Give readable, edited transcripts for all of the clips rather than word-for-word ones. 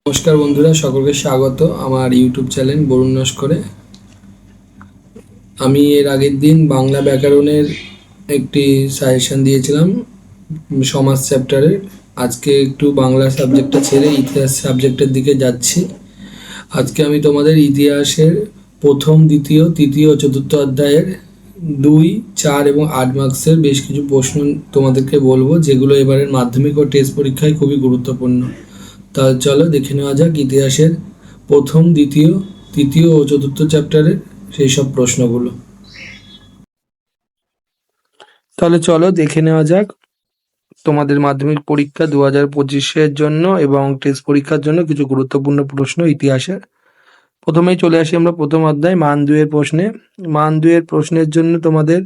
নমস্কার বন্ধুরা, সকলকে স্বাগত আমার ইউটিউব চ্যানেল বরুণ নস্করে। আমি এর আগের দিন বাংলা ব্যাকরণের একটি সাজেশন দিয়েছিলাম সমাজ চ্যাপ্টারের। আজকে একটু বাংলা সাবজেক্টটা ছেড়ে ইতিহাস সাবজেক্টের দিকে যাচ্ছি। আজকে আমি তোমাদের ইতিহাসের প্রথম, দ্বিতীয়, তৃতীয় ও চতুর্থ অধ্যায়ের 2, 4 এবং 8 মার্কসের বেশ কিছু প্রশ্ন তোমাদেরকে বলবো, যেগুলো এবারের মাধ্যমিক ও টেস্ট পরীক্ষায় খুবই গুরুত্বপূর্ণ। তাহলে চলো দেখে নেওয়া যাক ইতিহাসের প্রথম, দ্বিতীয়, তৃতীয় ও চতুর্থ চ্যাপ্টারের সেই সব প্রশ্নগুলো। তাহলে চলো দেখে নেওয়া যাক তোমাদের মাধ্যমিক পরীক্ষা 2025-এর জন্য এবং টেস্ট পরীক্ষার জন্য কিছু গুরুত্বপূর্ণ প্রশ্ন ইতিহাসের। প্রথমেই চলে আসি আমরা প্রথম অধ্যায় মান 2-এর প্রশ্নে। মান 2-এর প্রশ্নের জন্য তোমাদের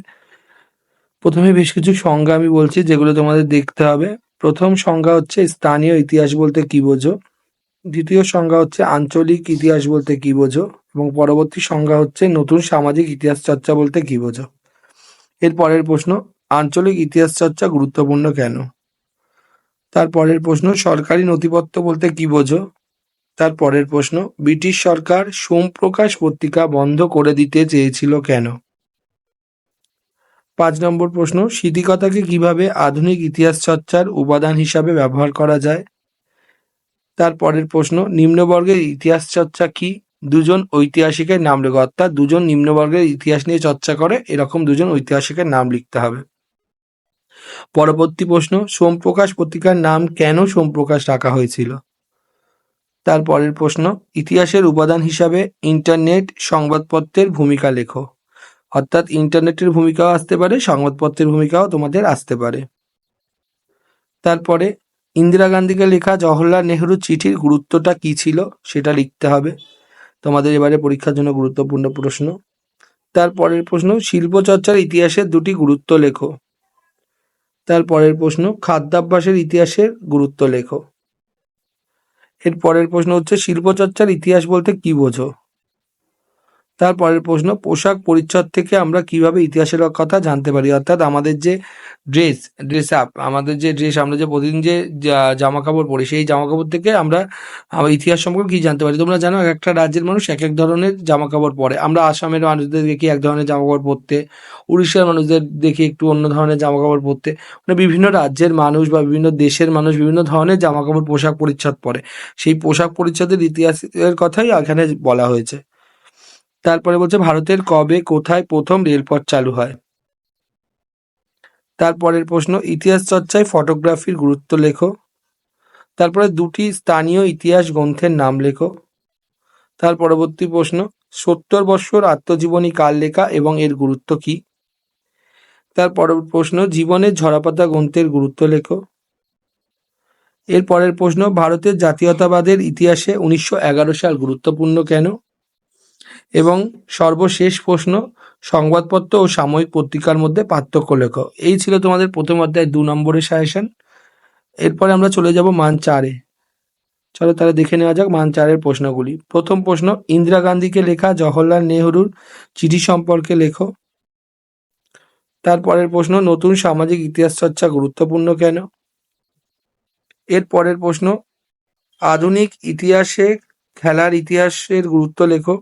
প্রথমে বেশ কিছু সংজ্ঞা আমি বলছি, যেগুলো তোমাদের দেখতে হবে। প্রথম সংজ্ঞা হচ্ছে স্থানীয় ইতিহাস বলতে কি বোঝো। দ্বিতীয় সংজ্ঞা হচ্ছে আঞ্চলিক ইতিহাস বলতে কি বোঝো, এবং পরবর্তী সংজ্ঞা হচ্ছে নতুন সামাজিক ইতিহাস চর্চা বলতে কি বোঝো। এর পরের প্রশ্ন, আঞ্চলিক ইতিহাস চর্চা গুরুত্বপূর্ণ কেন। তার পরের প্রশ্ন, সরকারি নথিপত্র বলতে কি বোঝো। তার পরের প্রশ্ন, ব্রিটিশ সরকার সোমপ্রকাশ পত্রিকা বন্ধ করে দিতে চেয়েছিল কেন। 5 নম্বর প্রশ্ন, স্মৃতিকথাকে কিভাবে আধুনিক ইতিহাস চর্চার উপাদান হিসাবে ব্যবহার করা যায়। তার পরের প্রশ্ন, নিম্নবর্গের ইতিহাস চর্চা কি। দুজন ঐতিহাসিকের নাম লেখো, অর্থাৎ দুজন নিম্নবর্গের ইতিহাস নিয়ে চর্চা করে এরকম দুজন ঐতিহাসিকের নাম লিখতে হবে। পরবর্তী প্রশ্ন, সোমপ্রকাশ পত্রিকার নাম কেন সোমপ্রকাশ রাখা হয়েছিল। তার পরের প্রশ্ন, ইতিহাসের উপাদান হিসাবে ইন্টারনেট সংবাদপত্রের ভূমিকা লেখো, অর্থাৎ ইন্টারনেটের ভূমিকাও আসতে পারে, সংবাদপত্রের ভূমিকাও তোমাদের আসতে পারে। তারপরে ইন্দিরা গান্ধীকে লেখা জওহরলাল নেহরু চিঠির গুরুত্বটা কি ছিল সেটা লিখতে হবে, তোমাদের এবারে পরীক্ষার জন্য গুরুত্বপূর্ণ প্রশ্ন। তারপরের প্রশ্ন, শিল্প চর্চার ইতিহাসের 2টি গুরুত্ব লেখো। তারপরের প্রশ্ন, খাদ্যাভ্যাসের ইতিহাসের গুরুত্ব লেখো। এর পরের প্রশ্ন হচ্ছে শিল্প চর্চার ইতিহাস বলতে কি বোঝো। তারপরের প্রশ্ন, পোশাক পরিচ্ছদ থেকে আমরা কিভাবে ইতিহাসের কথা জানতে পারি, অর্থাৎ আমাদের যে ড্রেস আপ, আমাদের যে ড্রেস, আমরা যে প্রতিদিন যে জামা কাপড় পরি, সেই জামা কাপড় থেকে আমরা ইতিহাস সম্পর্কে কি জানতে পারি। তোমরা জানো এক একটা রাজ্যের মানুষ এক এক ধরনের জামা কাপড় পরে। আমরা আসামের মানুষদের দেখি এক ধরনের জামা কাপড় পরতে, উড়িষ্যার মানুষদের দেখি একটু অন্য ধরনের জামা কাপড় পরতে। মানে বিভিন্ন রাজ্যের মানুষ বা বিভিন্ন দেশের মানুষ বিভিন্ন ধরনের জামা কাপড় পোশাক পরিচ্ছদ পরে। সেই পোশাক পরিচ্ছদের ইতিহাসের কথাই এখানে বলা হয়েছে। তারপরে বলছে ভারতের কবে কোথায় প্রথম রেলপথ চালু হয়। তারপরের প্রশ্ন, ইতিহাস চর্চায় ফটোগ্রাফির গুরুত্ব লেখো। তারপরে 2টি স্থানীয় ইতিহাস গ্রন্থের নাম লেখো। তার পরবর্তী প্রশ্ন, 70 বৎসর আত্মজীবনী কার লেখা এবং এর গুরুত্ব কি। তার পরের প্রশ্ন, জীবনের ঝরাপাতা গ্রন্থের গুরুত্ব লেখো। এর পরের প্রশ্ন, ভারতের জাতীয়তাবাদের ইতিহাসে 1911 সাল গুরুত্বপূর্ণ কেন। এবং সর্বশেষ প্রশ্ন, সংবাদপত্র ও সাময়িক পত্রিকার মধ্যে পার্থক্য লেখো। এই ছিল তোমাদের প্রথম অধ্যায় 2 নম্বরের সাজেশন। এরপরে আমরা চলে যাব মান 4-এ। চলো তাহলে দেখে নেওয়া যাক মান 4-এর প্রশ্নগুলি। প্রথম প্রশ্ন, ইন্দিরা গান্ধীকে লেখা জওহরলাল নেহরুর চিঠি সম্পর্কে লেখো। তারপরের প্রশ্ন, নতুন সামাজিক ইতিহাস চর্চা গুরুত্বপূর্ণ কেন। এর পরের প্রশ্ন, আধুনিক ইতিহাসে খেলার ইতিহাসের গুরুত্ব লেখো।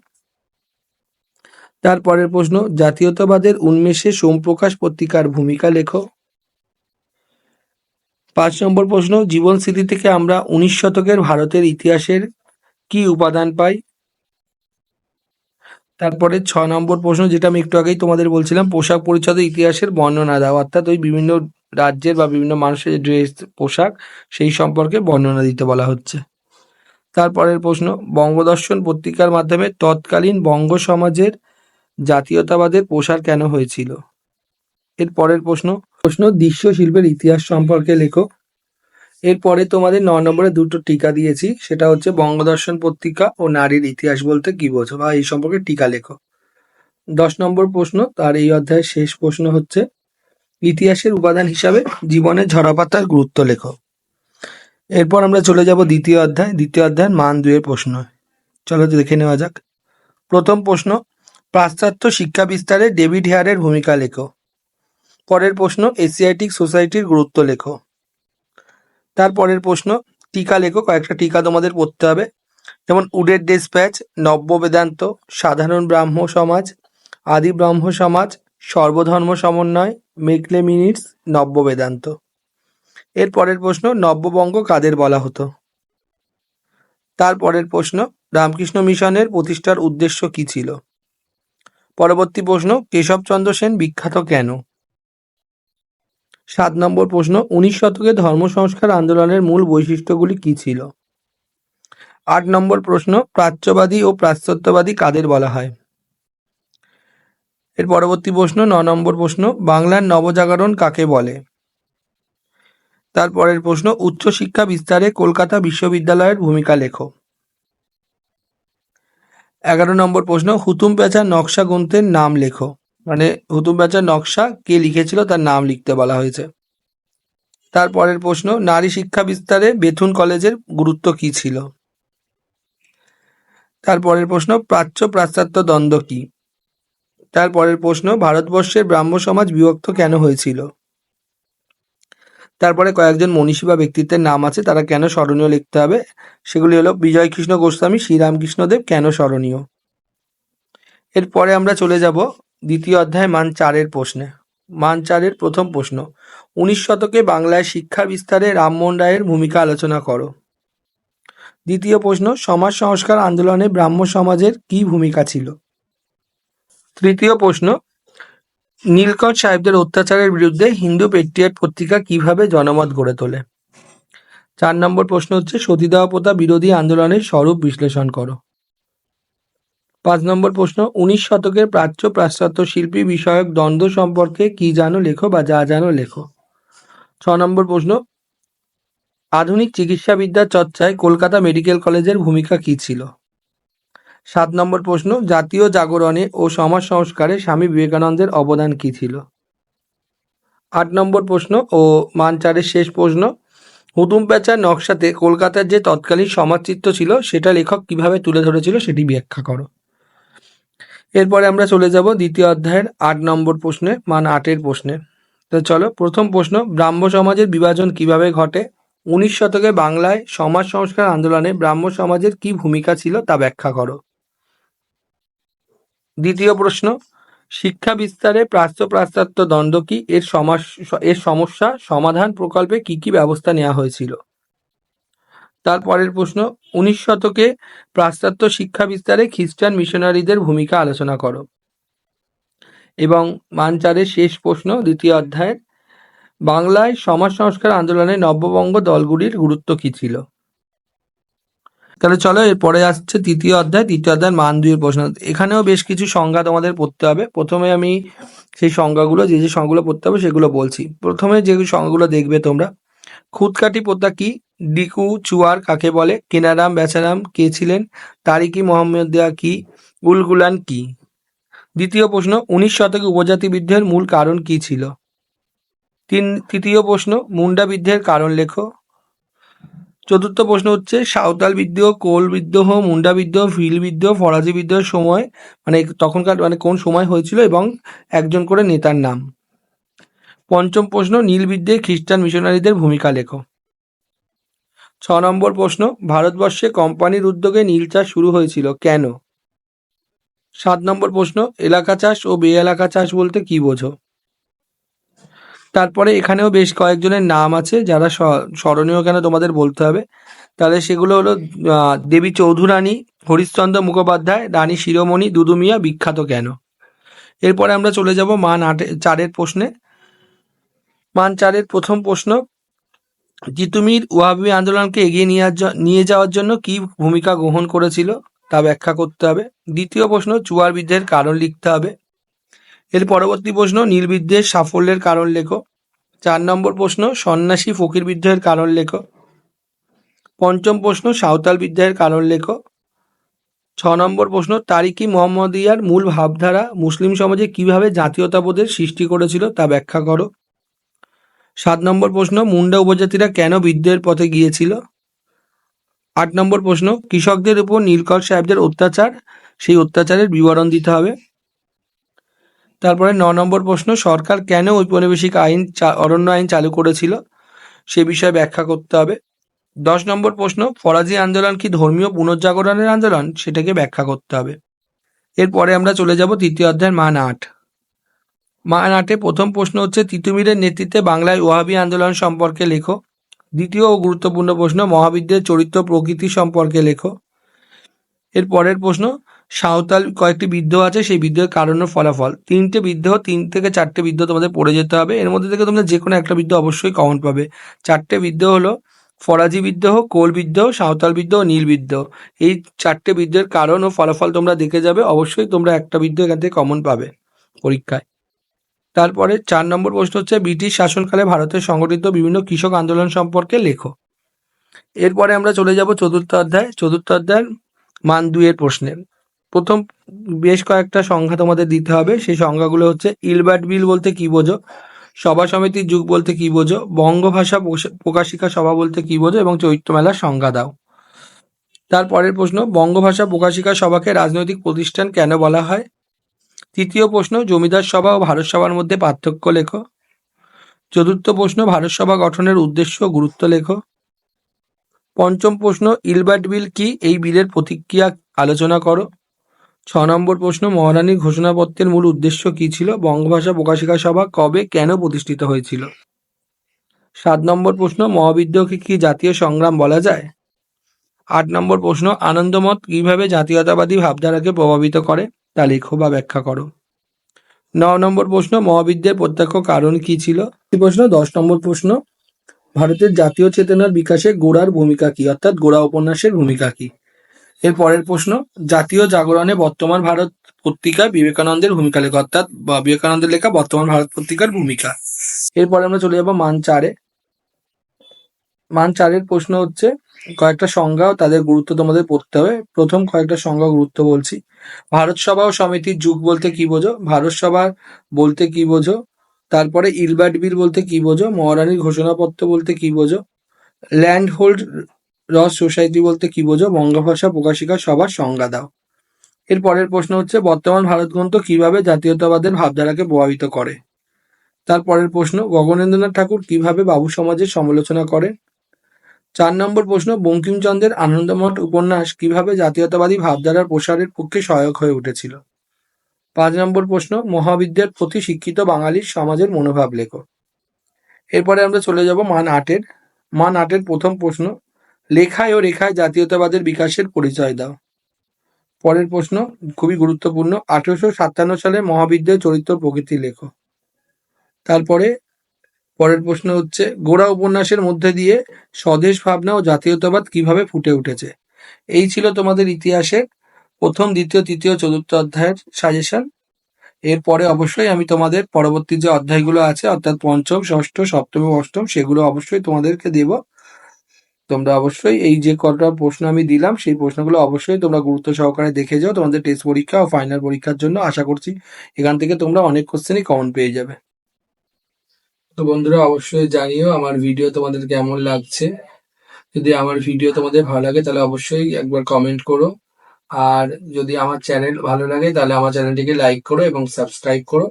তারপরের প্রশ্ন, জাতীয়তাবাদের উন্মেষে সোমপ্রকাশ পত্রিকার ভূমিকা লেখো। 5 নম্বর প্রশ্ন, জীবন স্মৃতি থেকে আমরা 19 শতকের ভারতের ইতিহাসের কি উপাদান পাই। তারপরে 6 নম্বর প্রশ্ন, যেটা আমি একটু আগেই তোমাদের বলছিলাম, পোশাক পরিচ্ছদের ইতিহাসের বর্ণনা দাও, অর্থাৎ ওই বিভিন্ন রাজ্যের বা বিভিন্ন মানুষের ড্রেস পোশাক সেই সম্পর্কে বর্ণনা দিতে বলা হচ্ছে। তারপরের প্রশ্ন, বঙ্গদর্শন পত্রিকার মাধ্যমে তৎকালীন বঙ্গ সমাজের জাতীয়তাবাদের প্রসার কেন হয়েছিল। এর পরের প্রশ্ন, দৃশ্য শিল্পের ইতিহাস সম্পর্কে লেখো। এরপরে তোমাদের 9 নম্বরে 2টো টিকা দিয়েছি, সেটা হচ্ছে বঙ্গদর্শন পত্রিকা ও নারীর ইতিহাস বলতে কি বোঝো, বা এই সম্পর্কে টিকা লেখো। 10 নম্বর প্রশ্ন, তার এই অধ্যায়ের শেষ প্রশ্ন হচ্ছে ইতিহাসের উপাদান হিসাবে জীবনের ঝরাপাতার গুরুত্ব লেখো। এরপর আমরা চলে যাব দ্বিতীয় অধ্যায়ের মান 2-এর প্রশ্ন। চলো দেখে নেওয়া যাক। প্রথম প্রশ্ন, পাশ্চাত্য শিক্ষা বিস্তারে ডেভিড হেয়ারের ভূমিকা লেখো। পরের প্রশ্ন, এশিয়াটিক সোসাইটির গুরুত্ব লেখো। তারপরের প্রশ্ন, টিকা লেখো, কয়েকটা টিকা তোমাদের পড়তে হবে। যেমন উডের ডেসপ্যাচ, নব্য বেদান্ত, সাধারণ ব্রাহ্ম সমাজ, আদি ব্রহ্ম সমাজ, সর্বধর্ম সমন্বয়, মেকলে মিনিটস, নব্য বেদান্ত। এর পরের প্রশ্ন, নব্যবঙ্গ কাদের বলা হতো? তার পরের প্রশ্ন, রামকৃষ্ণ মিশনের প্রতিষ্ঠার উদ্দেশ্য কি ছিল? পরবর্তী প্রশ্ন, কেশবচন্দ্র সেন বিখ্যাত কেন? 7 নম্বর প্রশ্ন, 19 শতকে ধর্ম সংস্কার আন্দোলনের মূল বৈশিষ্ট্যগুলি কি ছিল? 8 নম্বর প্রশ্ন, প্রাচ্যবাদী ও পাশ্চাত্যবাদী কাদের বলা হয়? এর পরবর্তী প্রশ্ন 9 নম্বর প্রশ্ন, বাংলার নবজাগরণ কাকে বলে? তারপরের প্রশ্ন, উচ্চশিক্ষা বিস্তারে কলকাতা বিশ্ববিদ্যালয়ের ভূমিকা লেখো। 11 নম্বর প্রশ্ন, হুতুম প্যাঁচার নকশা গ্রন্থের নাম লেখো। মানে হুতুম প্যাঁচার নকশা কে লিখেছিল তার নাম লিখতে বলা হয়েছে। তারপরের প্রশ্ন, নারী শিক্ষা বিস্তারে বেথুন কলেজের গুরুত্ব কি ছিল? তারপরের প্রশ্ন, প্রাচ্য পাশ্চাত্য দ্বন্দ্ব কি? তারপরের প্রশ্ন, ভারতবর্ষের ব্রাহ্ম সমাজ বিভক্ত কেন হয়েছিল? তারপরে কয়েকজন মনীষী বা ব্যক্তিত্বের নাম আছে, তারা কেন স্মরণীয় লিখতে হবে। সেগুলি হলো বিজয়কৃষ্ণ গোস্বামী, শ্রীরামকৃষ্ণদেব কেন স্মরণীয়। এরপরে আমরা চলে যাব দ্বিতীয় অধ্যায় মান 4-এর প্রশ্নে। মান 4-এর প্রথম প্রশ্ন, 19 শতকে বাংলায় শিক্ষা বিস্তারে রামমোহন রায়ের ভূমিকা আলোচনা করো। দ্বিতীয় প্রশ্ন, সমাজ সংস্কার আন্দোলনে ব্রাহ্ম সমাজের কি ভূমিকা ছিল? তৃতীয় প্রশ্ন, নীলকণ্ঠ সাহেবদের অত্যাচারের বিরুদ্ধে হিন্দু পেট্রিয়ট পত্রিকা কিভাবে জনমত গড়ে তোলে? 4 নম্বর প্রশ্ন হচ্ছে, সতীদাহ প্রথা বিরোধী আন্দোলনের স্বরূপ বিশ্লেষণ করো। 5 নম্বর প্রশ্ন, 19 শতকের প্রাচ্য পাশ্চাত্য শিল্পী বিষয়ক দ্বন্দ্ব সম্পর্কে কি জানো লেখো বা যা জানো লেখো। 6 নম্বর প্রশ্ন, আধুনিক চিকিৎসাবিদ্যার চর্চায় কলকাতা মেডিকেল কলেজের ভূমিকা কি ছিল? 7 নম্বর প্রশ্ন, জাতীয় জাগরণে ও সমাজ সংস্কারে স্বামী বিবেকানন্দের অবদান কি ছিল? 8 নম্বর প্রশ্ন ও মান 4-এর শেষ প্রশ্ন, হুতুম প্যাঁচার নকশাতে কলকাতার যে তৎকালীন সমাজচিত্র ছিল সেটা লেখক কিভাবে তুলে ধরেছিল সেটি ব্যাখ্যা করো। এরপরে আমরা চলে যাব দ্বিতীয় অধ্যায়ের 8 নম্বর প্রশ্নে, মান 8-এর প্রশ্নে। তো চলো, প্রথম প্রশ্ন, ব্রাহ্ম সমাজের বিভাজন কিভাবে ঘটে? 19 শতকে বাংলায় সমাজ সংস্কার আন্দোলনে ব্রাহ্ম সমাজের কি ভূমিকা ছিল তা ব্যাখ্যা করো। দ্বিতীয় প্রশ্ন, শিক্ষা বিস্তারে প্রাচ্য পাশ্চাত্য দ্বন্দ্ব কি, এর সমস্যা সমাধান প্রকল্পে কি কি ব্যবস্থা নেওয়া হয়েছিল? তারপরের প্রশ্ন, 19 শতকে পাশ্চাত্য শিক্ষা বিস্তারে খ্রিস্টান মিশনারিদের ভূমিকা আলোচনা করো। এবং মান 4-এর শেষ প্রশ্ন দ্বিতীয় অধ্যায়ের, বাংলায় সমাজ সংস্কার আন্দোলনে নব্যবঙ্গ দলগুলির গুরুত্ব কি ছিল? তাহলে চলো, এরপরে আসছে তৃতীয় অধ্যায়ের মান 2-এর প্রশ্ন। এখানেও বেশ কিছু সংজ্ঞা তোমাদের পড়তে হবে। প্রথমে আমি সেই সংজ্ঞাগুলো, যে সংজ্ঞাগুলো পড়তে হবে সেগুলো বলছি। প্রথমে যে সংজ্ঞাগুলো দেখবে তোমরা, খুদকাঠি প্রথা কি, ডিকু চুয়ার কাকে বলে, কেনারাম বেচারাম কে ছিলেন, তারিকি মোহাম্মদিয়া কি, উলগুলান কি? দ্বিতীয় প্রশ্ন, 19 শতকে উপজাতি বিদ্রোহের মূল কারণ কি ছিল? তৃতীয় প্রশ্ন, মুন্ডা বিদ্রোহের কারণ লেখো। চতুর্থ প্রশ্ন হচ্ছে, সাঁওতাল বিদ্রোহ, কোল বিদ্রোহ, মুন্ডা বিদ্রোহ, ভিল বিদ্রোহ, ফরাজি বিদ্রোহের সময় তখনকার কোন সময় হয়েছিল এবং একজন করে নেতার নাম। পঞ্চম প্রশ্ন, নীল বিদ্রোহে খ্রিস্টান মিশনারিদের ভূমিকা লেখো। 6 নম্বর প্রশ্ন, ভারতবর্ষে কোম্পানির উদ্যোগে নীল চাষ শুরু হয়েছিল কেন? 7 নম্বর প্রশ্ন, এলাকা চাষ ও বে এলাকা চাষ বলতে কি বোঝো? তারপরে এখানেও বেশ কয়েকজনের নাম আছে যারা স্মরণীয় কেন তোমাদের বলতে হবে। তাহলে সেগুলো হলো দেবী চৌধুরানী, হরিশ্চন্দ্র মুখোপাধ্যায়, রানী শিরোমণি, দুদু মিয়া বিখ্যাত কেন? এরপরে আমরা চলে যাব মান 4-এর প্রশ্নে। মান 4-এর প্রথম প্রশ্ন, তিতুমির ওয়াহাবি আন্দোলনকে এগিয়ে নিয়ে যাওয়ার জন্য কি ভূমিকা গ্রহণ করেছিল তা ব্যাখ্যা করতে হবে। দ্বিতীয় প্রশ্ন, চুয়ার বিদ্রোহের কারণ লিখতে হবে। এর পরবর্তী প্রশ্ন, নীল বিদ্রোহের সাফল্যের কারণ লেখো। 4 নম্বর প্রশ্ন, সন্ন্যাসী ফকির বিদ্রোহের কারণ লেখো। পঞ্চম প্রশ্ন, সাঁওতাল বিদ্রোহের কারণ লেখো। 6 নম্বর প্রশ্ন, তারিকি মোহাম্মদিয়ার মূল ভাবধারা মুসলিম সমাজে কিভাবে জাতীয়তাবোধের সৃষ্টি করেছিল তা ব্যাখ্যা করো। 7 নম্বর প্রশ্ন, মুন্ডা উপজাতিরা কেন বিদ্রোহের পথে গিয়েছিল? 8 নম্বর প্রশ্ন, কৃষকদের উপর নীলকণ্ঠ সাহেবদের অত্যাচার, সেই অত্যাচারের বিবরণ দিতে হবে। তারপরে 9 নম্বর প্রশ্ন, সরকার কেন ঔপনিবেশিক অরণ্য আইন চালু করেছিল সে বিষয়ে ব্যাখ্যা করতে হবে। 10 নম্বর প্রশ্ন, ফরাজি আন্দোলন কি ধর্মীয় পুনর্জাগরণের আন্দোলন, সেটাকে ব্যাখ্যা করতে হবে। এরপরে আমরা চলে যাব তৃতীয় অধ্যায় মান 8। মান 8-এ প্রথম প্রশ্ন হচ্ছে, তিতুমিরের নেতৃত্বে বাংলায় ওয়াহাবি আন্দোলন সম্পর্কে লেখো। দ্বিতীয় ও গুরুত্বপূর্ণ প্রশ্ন, মহাবিদ্যের চরিত্র প্রকৃতি সম্পর্কে লেখো। এর পরের প্রশ্ন, সাঁওতাল কয়েকটি বিদ্রোহ আছে, সেই বিদ্রোহের কারণ ও ফলাফল। 3টে বিদ্রোহ, 3 থেকে 4টে বিদ্রোহ তোমাদের পড়ে যেতে হবে। এর মধ্যে থেকে তোমরা যে কোনো একটা বিদ্রোহ অবশ্যই কমন পাবে। 4টে বিদ্রোহ হলো ফরাজি বিদ্রোহ, কোল বিদ্রোহ, সাঁওতাল বিদ্রোহ, নীল বিদ্রোহ। এই 4টে বিদ্রোহের কারণ ও ফলাফল তোমরা দেখে যাবে, অবশ্যই তোমরা একটা বিদ্রোহ এখান থেকে কমন পাবে পরীক্ষায়। তারপরে 4 নম্বর প্রশ্ন হচ্ছে, ব্রিটিশ শাসনকালে ভারতে সংগঠিত বিভিন্ন কৃষক আন্দোলন সম্পর্কে লেখো। এরপরে আমরা চলে যাব চতুর্থ অধ্যায়ের মান 2-এর প্রশ্নে। প্রথম বেশ কয়েকটা সংখ্যা তোমাদের দিতে হবে। সেই সংখ্যাগুলো হচ্ছে, ইলবার্ট বিল বলতে কি বোঝো, সভা সমিতির যুগ বলতে কি বোঝো, বঙ্গভাষা প্রকাশিকা সভা বলতে কি বোঝো এবং চৈত্র মেলার সংজ্ঞা দাও। তারপরের প্রশ্ন, বঙ্গভাষা প্রকাশিকা সভাকে রাজনৈতিক প্রতিষ্ঠান কেন বলা হয়। তৃতীয় প্রশ্ন, জমিদার সভা ও ভারত সভার মধ্যে পার্থক্য লেখো। চতুর্থ প্রশ্ন, ভারত সভা গঠনের উদ্দেশ্য ও গুরুত্ব লেখো। পঞ্চম প্রশ্ন, ইলবার্ট বিল কি, এই বিলের প্রতিক্রিয়া আলোচনা করো। 6 নম্বর প্রশ্ন, মহারানীর ঘোষণাপত্রের মূল উদ্দেশ্য কি ছিল, বঙ্গভাষা প্রকাশিকা সভা কবে কেন প্রতিষ্ঠিত হয়েছিল। 7 নম্বর প্রশ্ন, মহাবিদ্রোহকে কি জাতীয় সংগ্রাম বলা যায়। 8 নম্বর প্রশ্ন, আনন্দমত কিভাবে জাতীয়তাবাদী ভাবধারাকে প্রভাবিত করে, তা লেখো বা ব্যাখ্যা করো। 9 নম্বর প্রশ্ন, মহাবিদ্যের প্রত্যক্ষ কারণ কি ছিল। প্রশ্ন 10 নম্বর প্রশ্ন, ভারতের জাতীয় চেতনার বিকাশে গোড়ার ভূমিকা কি, অর্থাৎ গোড়া উপন্যাসের ভূমিকা কি। এর পরের প্রশ্ন, জাতীয় জাগরণে বর্তমান ভারত পত্রিকায় বিবেকানন্দের ভূমিকা লেখা, অর্থাৎ বিবেকানন্দের লেখা বর্তমান ভারত পত্রিকার ভূমিকা। এরপরে আমরা চলে যাব মান 4-এ। মান 4-এর প্রশ্ন হচ্ছে, কয়েকটা সংজ্ঞা ও তাদের গুরুত্ব তোমাদের পড়তে হবে। প্রথম কয়েকটা সংজ্ঞা গুরুত্ব বলছি। ভারত সভা ও সমিতির যুগ বলতে কি বোঝো, ভারত সভা বলতে কি বোঝো। তারপরে ইলবার্ট বিল বলতে কি বোঝো, মহারানীর ঘোষণাপত্র বলতে কি বোঝো, ল্যান্ড হোল্ড রস সোসাইটি বলতে কি বোঝো, বঙ্গভাষা প্রকাশিকা সভার সংজ্ঞা দাও। এর পরের প্রশ্ন হচ্ছে, বর্তমান ভারত গ্রন্থ কিভাবে জাতীয়তাবাদের ভাবধারাকে প্রভাবিত করে। তারপরের প্রশ্ন, গগনেন্দ্রনাথ ঠাকুর কিভাবে বাবু সমাজের সমালোচনা করেন। 4 নম্বর প্রশ্ন, বঙ্কিমচন্দ্রের আনন্দমঠ উপন্যাস কিভাবে জাতীয়তাবাদী ভাবধারার প্রসারের পক্ষে সহায়ক হয়ে উঠেছিল। 5 নম্বর প্রশ্ন, মহাবিদ্যার প্রতি শিক্ষিত বাঙালির সমাজের মনোভাব লেখো। এরপরে আমরা চলে যাব মান 8-এর। মান 8-এর প্রথম প্রশ্ন, লেখায় ও রেখায় জাতীয়তাবাদের বিকাশের পরিচয় দাও। পরের প্রশ্ন খুবই গুরুত্বপূর্ণ, 1857 সালে মহাবিদ্যার চরিত্র প্রকৃতি লেখো। তারপরে পরের প্রশ্ন হচ্ছে, গোড়া উপন্যাসের মধ্যে দিয়ে স্বদেশ ভাবনা ও জাতীয়তাবাদ কিভাবে ফুটে উঠেছে। এই ছিল তোমাদের ইতিহাসের প্রথম, দ্বিতীয়, তৃতীয়, চতুর্থ অধ্যায়ের সাজেশন। এরপরে অবশ্যই আমি তোমাদের পরবর্তী যে অধ্যায়গুলো আছে, অর্থাৎ পঞ্চম, ষষ্ঠ, সপ্তম এবং অষ্টম, সেগুলো অবশ্যই তোমাদেরকে দেব। তোমরা অবশ্যই এই যে কটা প্রশ্ন আমি দিলাম, সেই প্রশ্নগুলো অবশ্যই তোমরা গুরুত্ব সহকারে দেখে যাও তোমাদের টেস্ট পরীক্ষা ও ফাইনাল পরীক্ষার জন্য। আশা করছি এখান থেকে তোমরা অনেক কোশ্চেনই কমন পেয়ে যাবে। তো বন্ধুরা, অবশ্যই জানিও আমার ভিডিও তোমাদের কেমন লাগছে। যদি আমার ভিডিও তোমাদের ভালো লাগে তাহলে অবশ্যই একবার কমেন্ট করো, আর যদি আমার চ্যানেল ভালো লাগে তাহলে আমার চ্যানেলটিকে লাইক করো এবং সাবস্ক্রাইব করো।